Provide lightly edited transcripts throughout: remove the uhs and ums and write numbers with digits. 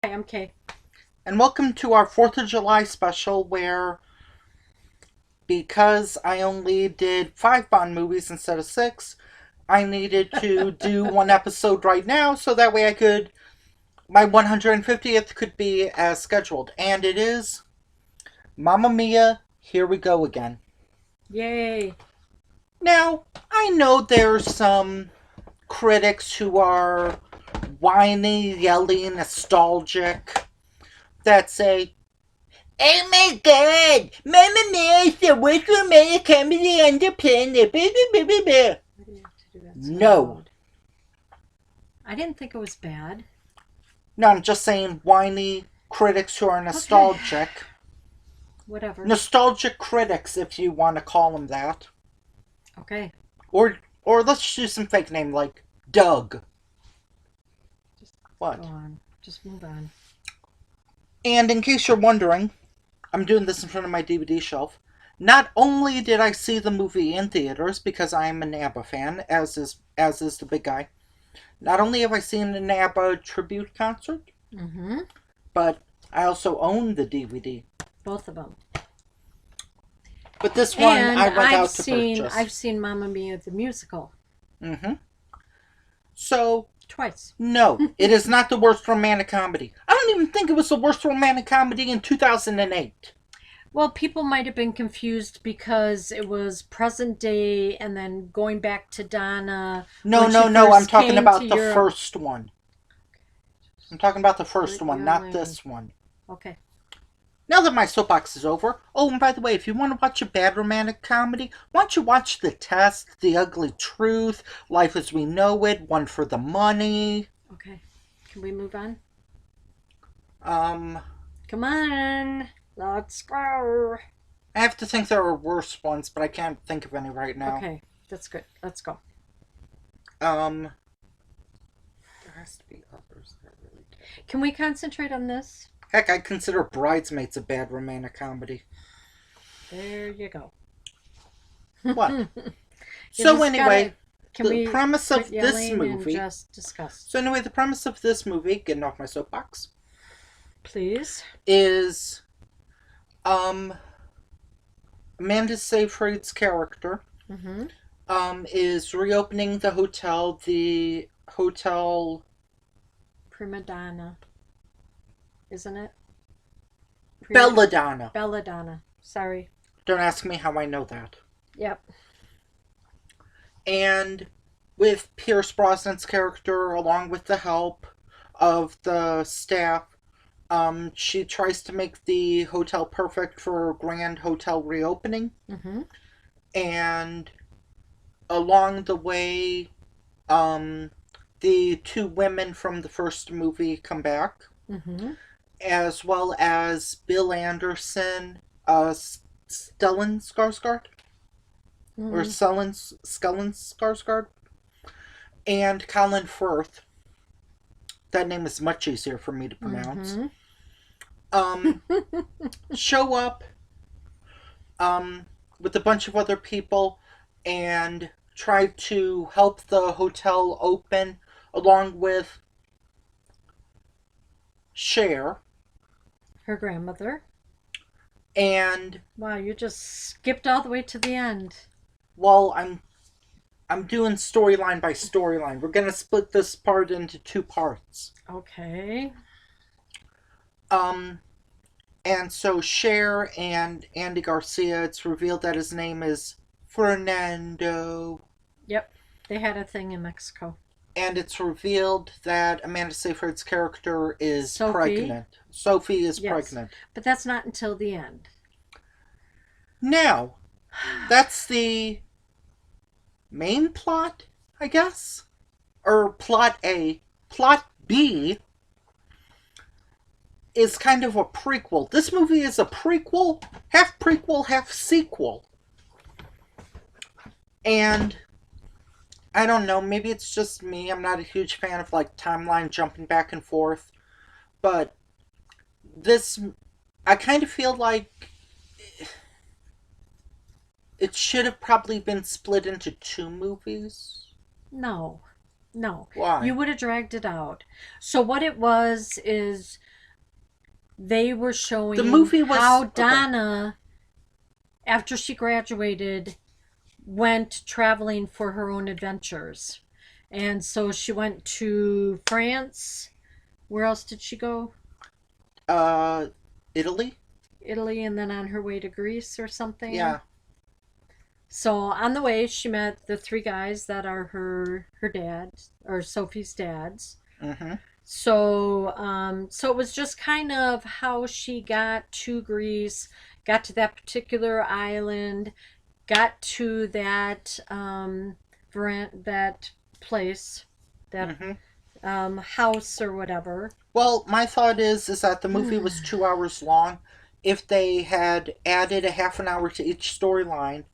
Hi, I'm Kay. And welcome to our 4th of July special where, because I only did 5 Bond movies instead of 6, I needed to do one episode right now so that way my 150th could be as scheduled. And it is Mamma Mia, Here We Go Again. Yay. Now, I know there's some critics who are whiny, yelly, nostalgic that say, "Oh my god! Mamma Mia is the worst romantic comedy on the planet." Blah, blah, blah, blah. Why do you have to do that so No. loud? I didn't think it was bad. No, I'm just saying whiny critics who are nostalgic. Okay. Whatever. Nostalgic critics, if you want to call them that. Okay. Or let's do some fake name like Doug. Just what? Go on. Just move on. And in case you're wondering, I'm doing this in front of my DVD shelf. Not only did I see the movie in theaters because I am an ABBA fan, as is the big guy. Not only have I seen an ABBA tribute concert, but I also own the DVD. Both of them. But this one I went out to purchase. I've seen Mamma Mia the musical. So twice. No, it is not the worst romantic comedy. I don't even think it was the worst romantic comedy in 2008. Well, people might have been confused because it was present day and then going back to Donna. No. I'm talking about the first one. I'm talking about the first one, not this one. Okay. Now that my soapbox is over, oh, and by the way, if you want to watch a bad romantic comedy, why don't you watch The Test, The Ugly Truth, Life as We Know It, One for the Money. Okay. Can we move on? Come on. Let's go. I have to think there are worse ones, but I can't think of any right now. Okay, that's good. Let's go. There has to be others that are really terrible. Can we concentrate on this? Heck, I consider Bridesmaids a bad romantic comedy. There you go. What? So anyway, the premise of this movie. Just discuss. So anyway, the premise of this movie, getting off my soapbox, please, is Amanda Seyfried's character is reopening the hotel. The hotel Prima Donna. Isn't it? Belladonna. Belladonna. Sorry. Don't ask me how I know that. Yep. And with Pierce Brosnan's character, along with the help of the staff, she tries to make the hotel perfect for a grand hotel reopening. And along the way, the 2 women from the first movie come back. As well as Bill Anderson, Stellan Skarsgård, or Stellan Skarsgård, and Colin Firth. That name is much easier for me to pronounce. Show up with a bunch of other people and try to help the hotel open, along with Cher, her grandmother. And wow, you just skipped all the way to the end. Well, I'm doing storyline by storyline. We're gonna split this part into 2 parts. Okay. And so Cher and Andy Garcia, it's revealed that his name is Fernando. Yep, they had a thing in Mexico. And it's revealed that Amanda Seyfried's character is pregnant. Sophie is pregnant. But that's not until the end. Now, that's the main plot, I guess? Or plot A. Plot B is kind of a prequel. This movie is a prequel, half sequel. And I don't know, maybe it's just me. I'm not a huge fan of like timeline jumping back and forth. But this, I kind of feel like it should have probably been split into 2 movies. No. Why? You would have dragged it out. So what it was is they were showing The movie was how okay. Donna, after she graduated, went traveling for her own adventures. And so she went to France. Where else did she go? Italy? Italy, and then on her way to Greece or something. Yeah. So on the way, she met the three guys that are her dad, or Sophie's dads. Mm-hmm. So it was just kind of how she got to Greece, got to that particular island, got to that that place, that Mm-hmm. house or whatever. Well, my thought is that the movie was 2 hours long. If they had added a half an hour to each storyline,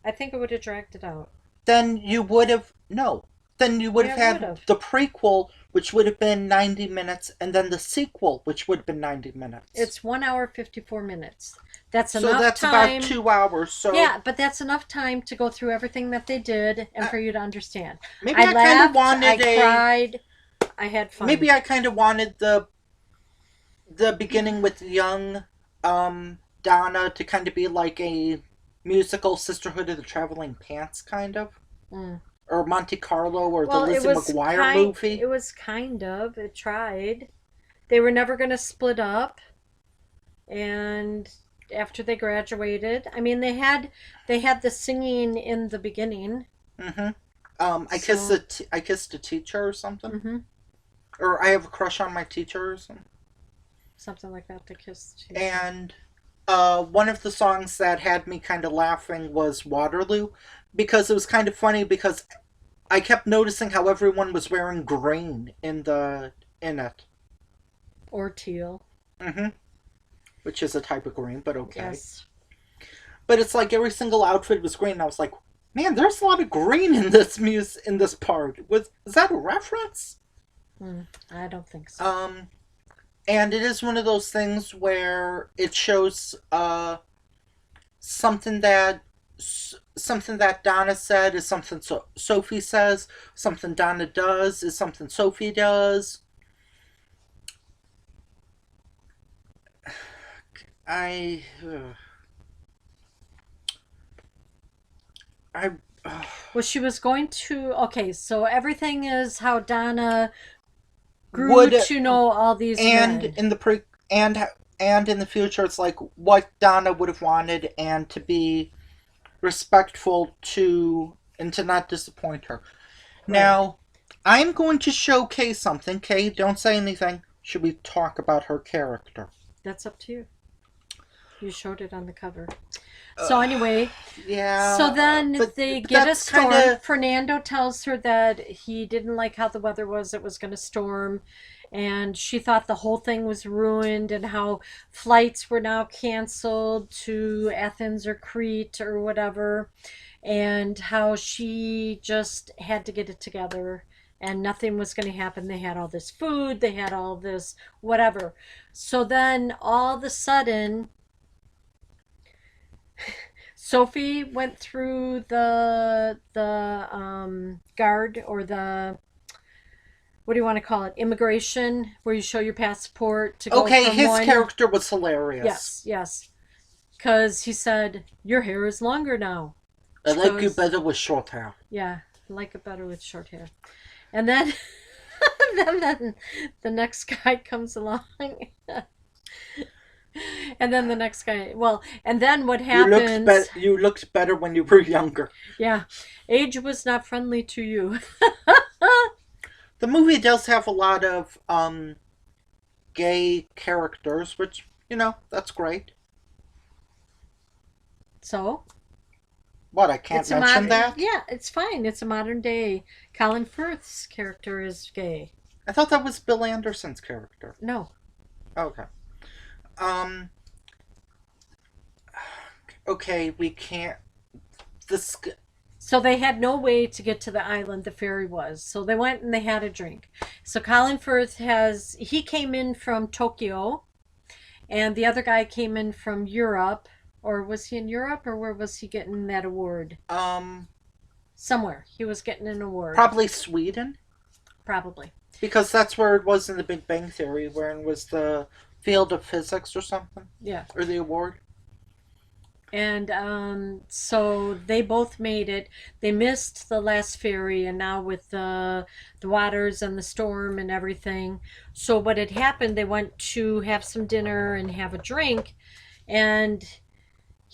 I think it would have dragged it out. then you would have no. Then you would Yeah, have it had would've. the prequel, which would have been 90 minutes, and then the sequel, which would have been 90 minutes. It's 1 hour 54 minutes. That's so enough that's time. about 2 hours. So Yeah, but that's enough time to go through everything that they did and for you to understand. maybe I I kind laughed, of wanted I cried, I had fun. maybe I kind of wanted the beginning with young Donna to kind of be like a musical Sisterhood of the Traveling Pants kind of, or Monte Carlo, or Well, the Lizzie McGuire movie. It was kind of. It tried. They were never going to split up, and after they graduated, I mean, they had the singing in the beginning. Mm-hmm. I So- kissed a teacher or something, Mm-hmm. or I have a crush on my teacher or something. Something like that. The kiss. Too. And one of the songs that had me kind of laughing was Waterloo, because it was kind of funny because I kept noticing how everyone was wearing green in it. Or teal. Mm-hmm. Which is a type of green, but okay. Yes. But it's like every single outfit was green. And I was like, man, there's a lot of green in this in this part. Is that a reference? I don't think so. And it is one of those things where it shows something that Donna said is something Sophie says. Something Donna does is something Sophie does. Well, she was going to. Okay, so everything is how Donna grew Would- to know all these and men. in the and in the future, it's like what Donna would have wanted, and to be respectful to and to not disappoint her. Now, I'm going to show Kay something. Kay, don't say anything. Should we talk about her character? That's up to you. You showed it on the cover. So anyway, Yeah. so then but they get a that's storm. kinda- Fernando tells her that he didn't like how the weather was. It was going to storm. And she thought the whole thing was ruined and how flights were now canceled to Athens or Crete or whatever. And how she just had to get it together and nothing was going to happen. They had all this food, they had all this whatever. So then all of a sudden, Sophie went through the guard, or the, what do you want to call it, immigration, where you show your passport to go Okay, from his one. character was hilarious. Yes, because he said, your hair is longer now. I She like you goes, better with short hair. Yeah, I like it better with short hair. And then then the next guy comes along. And then the next guy, well, and then what happens? You looked better when you were younger. Yeah, age was not friendly to you. The movie does have a lot of gay characters, which, that's great. So? What, I can't mention that? Yeah, it's fine. It's a modern day. Colin Firth's character is gay. I thought that was Bill Anderson's character. No. Okay. Okay, we can't. This. So they had no way to get to the island the ferry was. So they went and they had a drink. So Colin Firth he came in from Tokyo, and the other guy came in from Europe. Or was he in Europe, or where was he getting that award? Somewhere. He was getting an award. Probably Sweden. Probably. Because that's where it was in the Big Bang Theory, where it was the field of physics or something, Yeah. or the award. And so they both made it. They missed the last ferry, and now with the waters and the storm and everything. So what had happened? They went to have some dinner and have a drink, and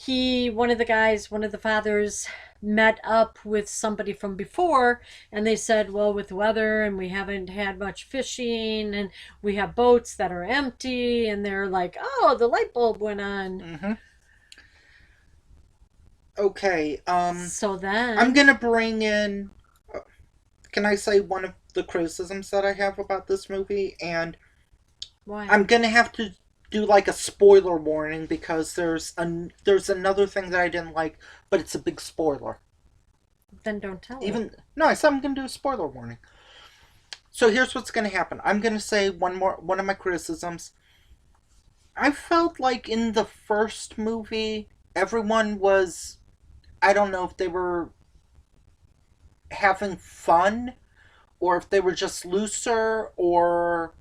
one of the guys, one of the fathers, met up with somebody from before, and they said, well, with the weather and we haven't had much fishing and we have boats that are empty, and they're like, oh, the light bulb went on. Mm-hmm. Okay. So then I'm gonna bring in. Can I say one of the criticisms that I have about this movie? And why? I'm gonna have to do like a spoiler warning because there's another thing that I didn't like, but it's a big spoiler. Then don't tell it. Even no, I said I'm gonna do a spoiler warning. So here's what's gonna happen. I'm gonna say one of my criticisms. I felt like in the first movie, everyone was, I don't know if they were having fun or if they were just looser or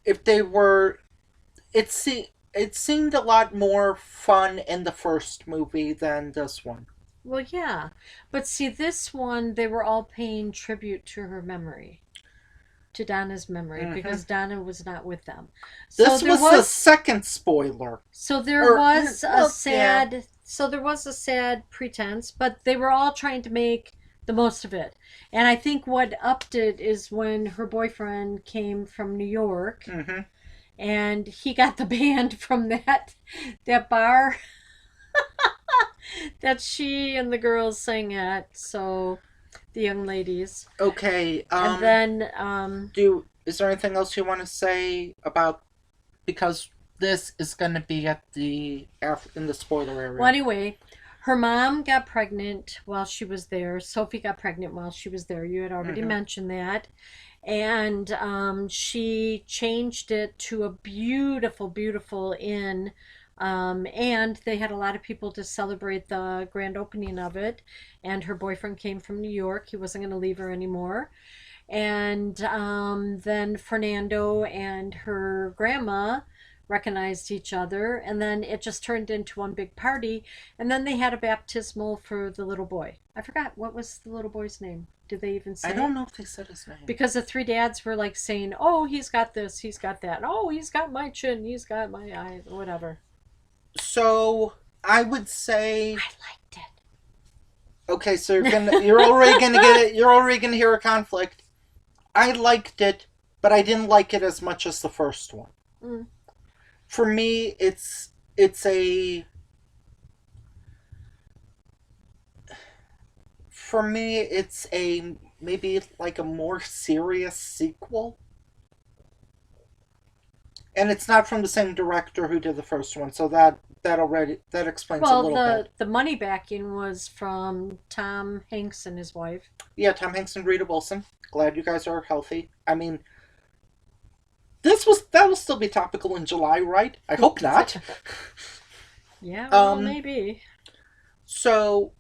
if they were it seemed a lot more fun in the first movie than this one. Well, yeah. But see, this one, they were all paying tribute to her memory, to Donna's memory, Mm-hmm. because Donna was not with them. This was the second spoiler. So there Or, was well, a sad, so there was a sad pretense, but they were all trying to make the most of it. And I think what upped it is when her boyfriend came from New York, Mm-hmm. and he got the band from that bar that she and the girls sang at. So the young ladies, Okay. and then Is there anything else you want to say about, because this is going to be at in the spoiler area. well, anyway, her mom got pregnant while she was there. Sophie got pregnant while she was there. You had already Mhm. mentioned that. And she changed it to a beautiful, beautiful inn. And they had a lot of people to celebrate the grand opening of it. And her boyfriend came from New York. He wasn't going to leave her anymore. And then Fernando and her grandma recognized each other, and then it just turned into one big party. And then they had a baptismal for the little boy. I forgot, what was the little boy's name? Did they even say? I don't know if they said his name. Because the three dads were like saying, oh, he's got this, he's got that, oh, he's got my chin, he's got my eye, whatever. So I would say, I liked it. okay, so you're already gonna get it. You're already gonna hear a conflict. I liked it, but I didn't like it as much as the first one. Mm. For me, it's a for me it's a maybe like a more serious sequel, and it's not from the same director who did the first one, so that explains a Well, little bit. the money backing was from Tom Hanks and his wife. Yeah, Tom Hanks and Rita Wilson. Glad you guys are healthy. I mean, that will still be topical in July, right? I hope not. Yeah, well, maybe. So,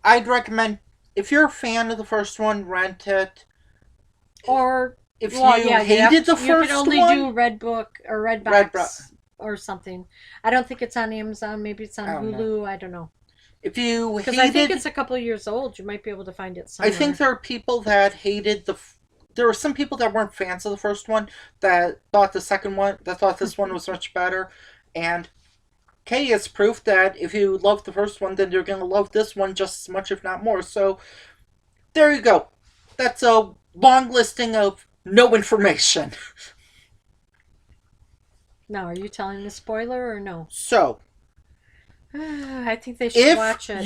I'd recommend, if you're a fan of the first one, rent it. Or If well, you yeah, hated the you first can only one, do Redbook or Redbox or something. I don't think it's on Amazon. Maybe it's on I don't Hulu. I don't know. if you Because I think hated, it's a couple of years old. You might be able to find it somewhere. I think there are people that hated there were some people that weren't fans of the first one that thought this one was much better, and K is proof that if you love the first one, then you're going to love this one just as much, if not more. So, there you go. That's a long listing of no information. Now, are you telling the spoiler or no? So, I think they should watch it.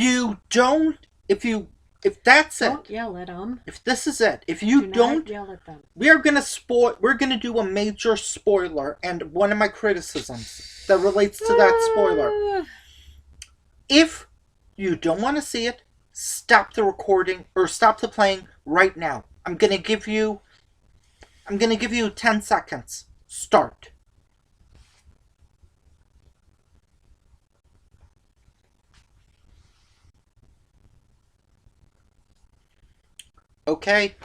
if that's it, Don't yell at them. if this is it, if you Do don't, not yell at them. we're gonna do a major spoiler, and one of my criticisms that relates to that spoiler. If you don't want to see it, stop the recording or stop the playing right now. I'm gonna give you 10 seconds. Start. Okay.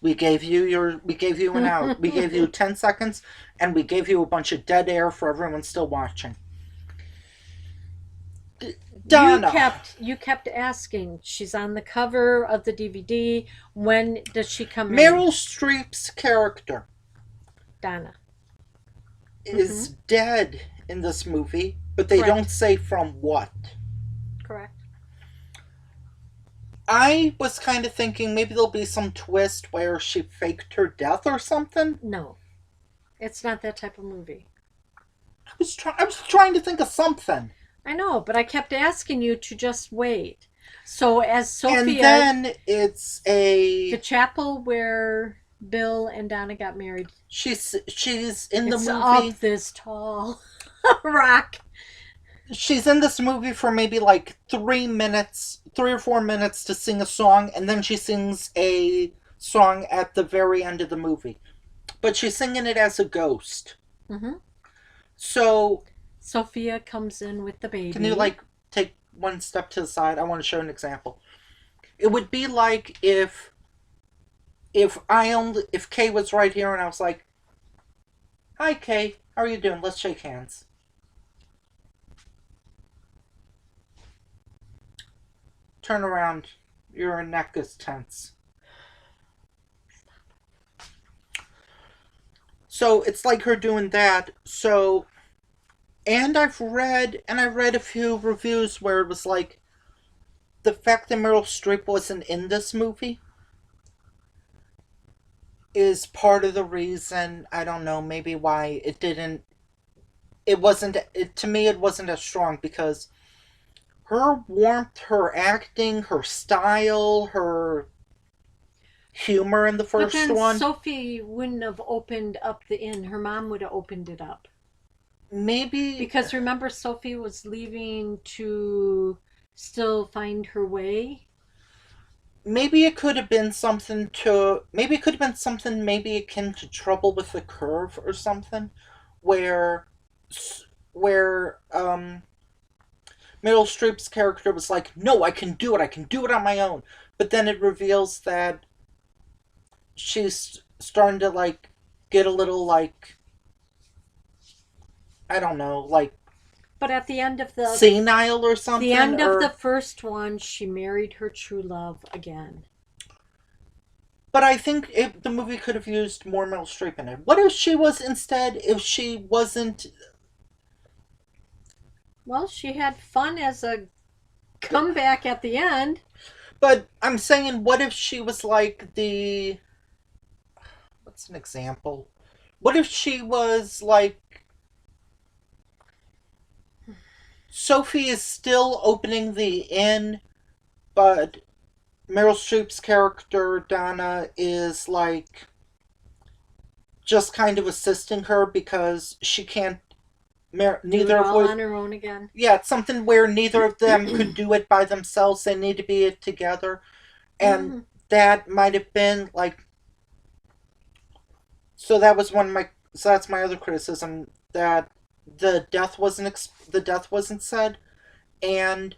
We gave you an out. We gave you 10 seconds, and we gave you a bunch of dead air for everyone still watching. Donna. You kept asking. She's on the cover of the DVD. When does she come Meryl in? Streep's character Donna. is dead in this movie, but they Correct. don't say from what. Correct. I was kind of thinking maybe there'll be some twist where she faked her death or something. No. It's not that type of movie. I was trying to think of something. I know, but I kept asking you to just wait. So as Sophia, And then it's the chapel where Bill and Donna got married. she's in the It's movie. up this tall rock. She's in this movie for maybe like 3 or 4 minutes to sing a song, and then she sings a song at the very end of the movie. But she's singing it as a ghost. Mm-hmm. So Sophia comes in with the baby. can you like take one step to the side? I want to show an example. It would be like if Kay was right here and I was like, "Hi Kay, how are you doing? Let's shake hands." Turn around. Your neck is tense. So it's like her doing that. So, and I read a few reviews where it was like the fact that Meryl Streep wasn't in this movie is part of the reason. I don't know, maybe why to me it wasn't as strong, because her warmth, her acting, her style, her humor in the But first then one. Sophie wouldn't have opened up the inn. Her mom would have opened it up. Maybe Because remember, Sophie was leaving to still find her way. maybe it could have been something maybe akin to Trouble with the Curve or something, where Meryl Streep's character was like, "No, I can do it on my own," but then it reveals that she's starting to like get a little like, I don't know, like But at the end of senile or something. the end or, of the first one, she married her true love again. But I think the movie could have used more Meryl Streep in it. What if she was instead? If she wasn't? Well, she had fun as a comeback at the end. But I'm saying, what if she was like the? What's an example? What if she was like? Sophie is still opening the inn, but Meryl Streep's character Donna is like just kind of assisting her because she can't. Neither of all on her own again. Yeah, it's something where neither of them could do it by themselves. They need to be together, and that might have been like. So that was one of my. So that's my other criticism, that the death wasn't said, and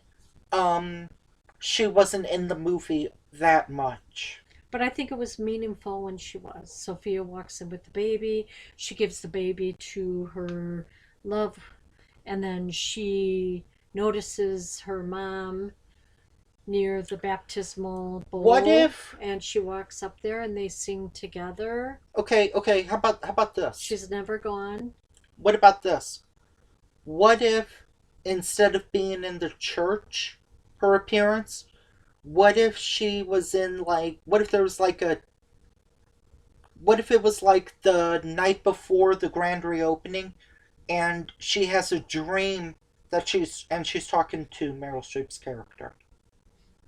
she wasn't in the movie that much. But I think it was meaningful when she was. Sophia walks in with the baby. She gives the baby to her love, and then she notices her mom near the baptismal bowl. What if? And she walks up there and they sing together. Okay. How about this? She's never gone. What about this? What if, instead of being in the church, her appearance, what if she was in like? What if there was like a? What if it was like the night before the grand reopening, and she has a dream that she's talking to Meryl Streep's character.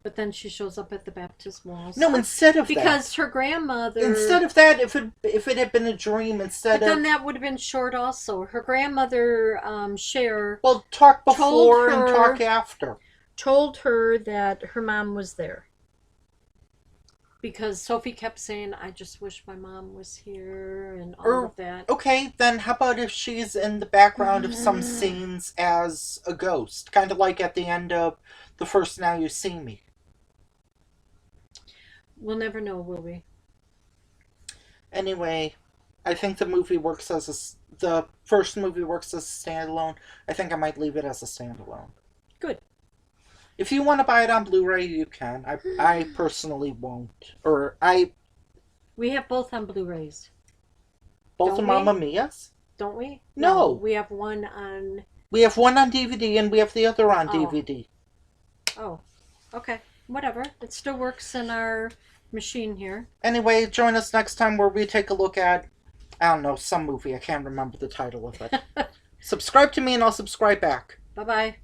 But then she shows up at the baptismal. No, instead of because her grandmother. Instead of that, if it had been a dream, But then that would have been short also. Her grandmother, Cher. Well, talk before and talk after. Told her that her mom was there. Because Sophie kept saying, "I just wish my mom was here," and all of that. Okay, then how about if she's in the background of some scenes as a ghost? Kind of like at the end of the first Now You See Me. We'll never know, will we? Anyway, I think the movie works as the first movie works as a standalone. I think I might leave it as a standalone. Good. If you want to buy it on Blu-ray, you can. I personally won't. We have both on Blu-rays, Both don't of we? Mamma Mia's? don't we? No. We have one on. We have one on DVD and we have the other on Oh. DVD. Oh, okay. Whatever. It still works in our machine here. Anyway, join us next time where we take a look at, I don't know, some movie. I can't remember the title of it. Subscribe to me and I'll subscribe back. Bye bye.